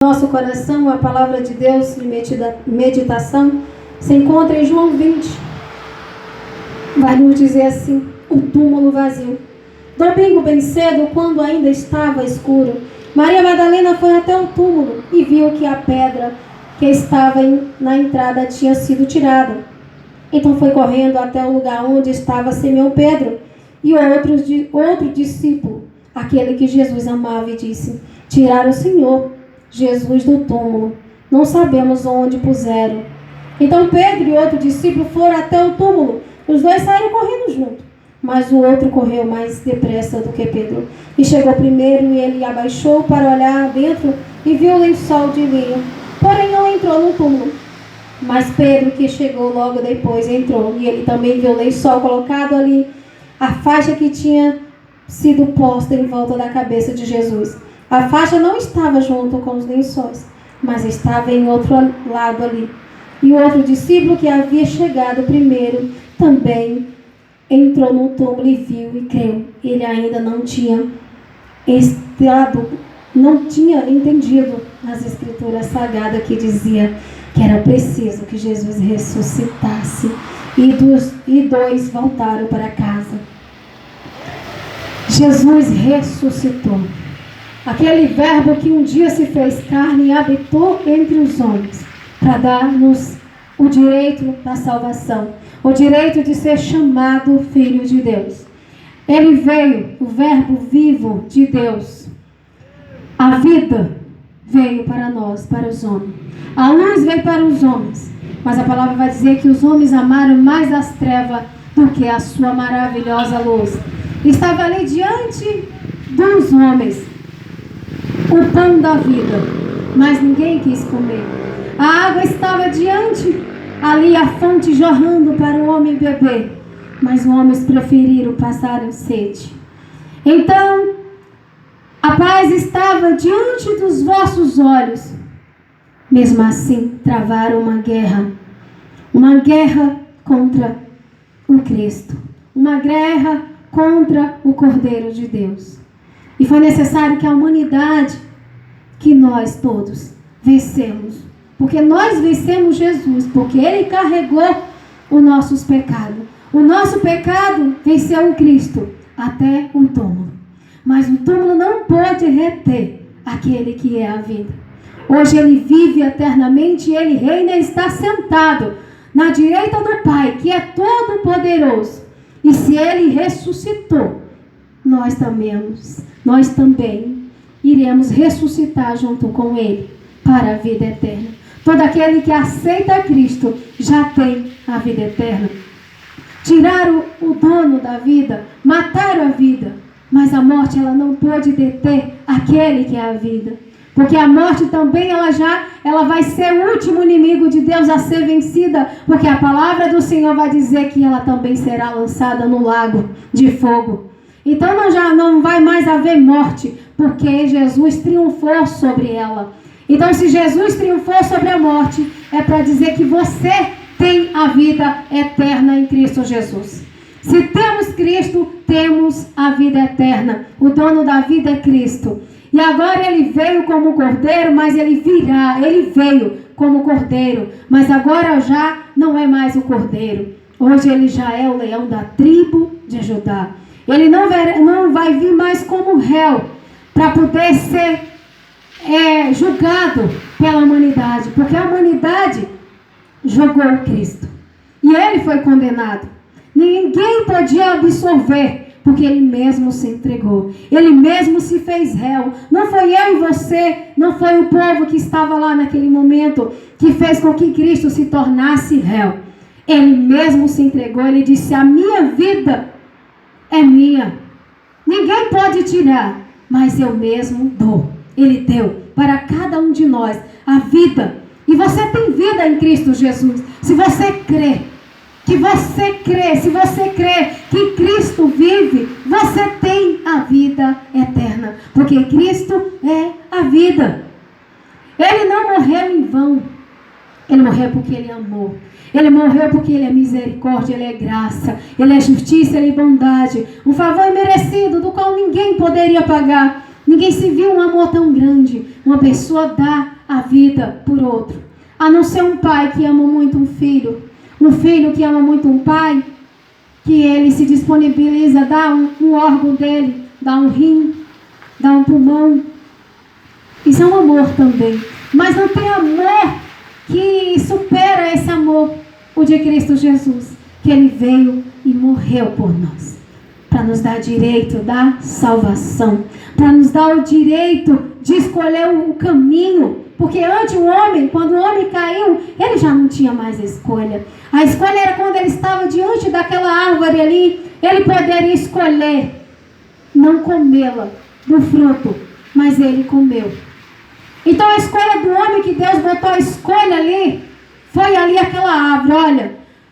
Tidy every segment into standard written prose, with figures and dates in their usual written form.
Nosso coração, a palavra de Deus e meditação se encontra em João 20. Vai nos dizer assim: o túmulo vazio. Domingo bem cedo, quando ainda estava escuro, Maria Madalena foi até o túmulo e viu que a pedra que estava na entrada tinha sido tirada. Então foi correndo até o lugar onde estava Simão Pedro e outro discípulo, aquele que Jesus amava, e disse: tiraram o Senhor Jesus do túmulo, não sabemos onde puseram. Então Pedro e outro discípulo foram até o túmulo. Os dois saíram correndo junto, mas o outro correu mais depressa do que Pedro e chegou primeiro, e ele abaixou para olhar dentro e viu o lençol de linho, porém não entrou no túmulo. Mas Pedro, que chegou logo depois, entrou, e ele também viu o lençol colocado ali, a faixa que tinha sido posta em volta da cabeça de Jesus. A faixa não estava junto com os lençóis, mas estava em outro lado ali. E o outro discípulo, que havia chegado primeiro, também entrou no túmulo e viu e creu. Ele ainda não tinha entendido as escrituras sagradas que dizia que era preciso que Jesus ressuscitasse. E dois voltaram para casa. Jesus ressuscitou. Aquele verbo que um dia se fez carne e habitou entre os homens, para dar-nos o direito da salvação, o direito de ser chamado Filho de Deus. Ele veio, o verbo vivo de Deus. A vida veio para nós, para os homens. A luz veio para os homens, mas a palavra vai dizer que os homens amaram mais as trevas do que a sua maravilhosa luz. Estava ali diante dos homens o pão da vida, mas ninguém quis comer. A água estava diante, ali a fonte jorrando para o homem beber, mas os homens preferiram passar sede. Então, a paz estava diante dos vossos olhos. Mesmo assim, travaram uma guerra contra o Cristo, uma guerra contra o Cordeiro de Deus. E foi necessário que a humanidade, que nós todos vencemos. Porque nós vencemos Jesus, porque Ele carregou os nossos pecados. O nosso pecado venceu o Cristo até o túmulo. Mas o túmulo não pode reter aquele que é a vida. Hoje Ele vive eternamente e Ele reina e está sentado na direita do Pai, que é todo poderoso. E se Ele ressuscitou, nós também iremos ressuscitar junto com Ele para a vida eterna. Todo aquele que aceita Cristo já tem a vida eterna. Tiraram o dono da vida, mataram a vida, mas a morte ela não pode deter aquele que é a vida. Porque a morte também ela vai ser o último inimigo de Deus a ser vencida, porque a palavra do Senhor vai dizer que ela também será lançada no lago de fogo. Então não vai mais haver morte, porque Jesus triunfou sobre ela. Então, se Jesus triunfou sobre a morte, é para dizer que você tem a vida eterna em Cristo Jesus. Se temos Cristo, temos a vida eterna. O dono da vida é Cristo. E agora Ele veio como cordeiro, mas Ele veio como cordeiro, mas agora já não é mais o cordeiro. Hoje Ele já é o leão da tribo de Judá. Ele não vai vir mais como réu para poder ser julgado pela humanidade, porque a humanidade jogou Cristo e Ele foi condenado. Ninguém podia absorver, porque Ele mesmo se entregou. Ele mesmo se fez réu. Não foi eu e você, não foi o povo que estava lá naquele momento que fez com que Cristo se tornasse réu. Ele mesmo se entregou. Ele disse: a minha vida é minha. Ninguém pode tirar, mas eu mesmo dou. Ele deu para cada um de nós a vida. E você tem vida em Cristo Jesus. Se você crê, se você crê que Cristo vive, você tem a vida eterna. Porque Cristo é a vida. Ele não morreu em vão. Ele morreu porque Ele amou. Ele morreu porque Ele é misericórdia, Ele é graça, Ele é justiça, Ele é bondade. Um favor imerecido do qual ninguém poderia pagar. Ninguém se viu um amor tão grande. Uma pessoa dá a vida por outro. A não ser um pai que ama muito um filho. Um filho que ama muito um pai, que ele se disponibiliza a dar um órgão dele, dar um rim, dar um pulmão. Isso é um amor também. Mas não tem amor que supera esse amor, o de Cristo Jesus, que ele veio e morreu por nós, para nos dar direito da salvação, para nos dar o direito de escolher o caminho, porque antes quando o homem caiu, ele já não tinha mais escolha. A escolha era quando ele estava diante daquela árvore ali, ele poderia escolher não comê-la do fruto, mas ele comeu. Então a escolha do homem, que Deus botou a escolha ali, foi ali aquela árvore. Olha,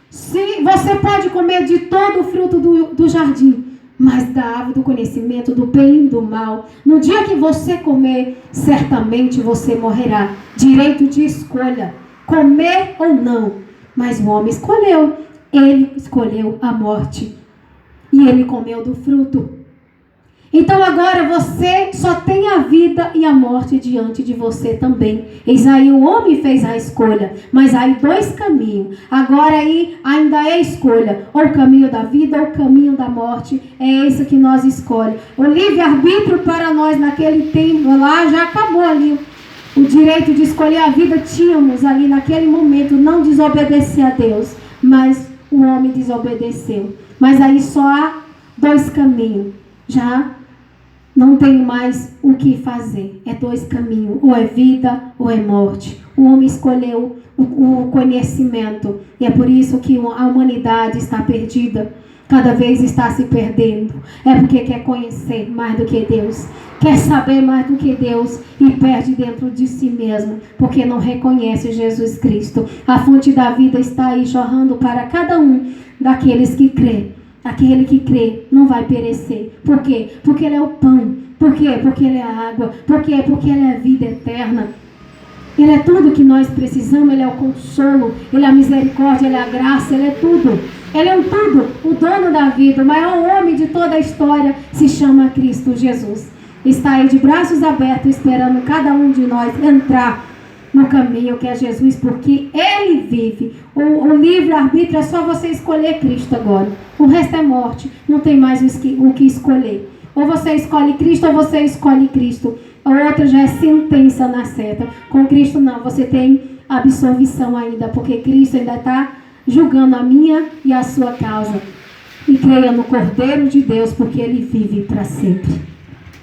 se você pode comer de todo o fruto do jardim, mas da árvore do conhecimento do bem e do mal, no dia que você comer, certamente você morrerá. Direito de escolha, comer ou não. Mas o homem escolheu, ele escolheu a morte, e ele comeu do fruto. Então agora você só tem a vida e a morte diante de você também. Eis aí, o homem fez a escolha, mas há dois caminhos. Agora aí ainda é escolha, ou o caminho da vida ou o caminho da morte. É esse que nós escolhemos. O livre-arbítrio para nós naquele tempo lá já acabou ali. O direito de escolher a vida tínhamos ali naquele momento, não desobedecer a Deus, mas o homem desobedeceu. Mas aí só há dois caminhos. Já não tem mais o que fazer. É dois caminhos. Ou é vida ou é morte. O homem escolheu o conhecimento. E é por isso que a humanidade está perdida. Cada vez está se perdendo. É porque quer conhecer mais do que Deus. Quer saber mais do que Deus. E perde dentro de si mesmo. Porque não reconhece Jesus Cristo. A fonte da vida está aí jorrando para cada um daqueles que crê. Aquele que crê não vai perecer. Por quê? Porque ele é o pão. Por quê? Porque ele é a água. Por quê? Porque ele é a vida eterna. Ele é tudo que nós precisamos. Ele é o consolo. Ele é a misericórdia. Ele é a graça. Ele é tudo. Ele é o tudo. O dono da vida. O maior homem de toda a história se chama Cristo Jesus. Está aí de braços abertos esperando cada um de nós entrar no caminho que é Jesus, porque Ele vive. O livre-arbítrio é só você escolher Cristo agora. O resto é morte. Não tem mais o que escolher. Ou você escolhe Cristo ou você escolhe Cristo. A outra já é sentença na seta. Com Cristo não, você tem absolvição ainda, porque Cristo ainda está julgando a minha e a sua causa. E creia no Cordeiro de Deus, porque Ele vive para sempre.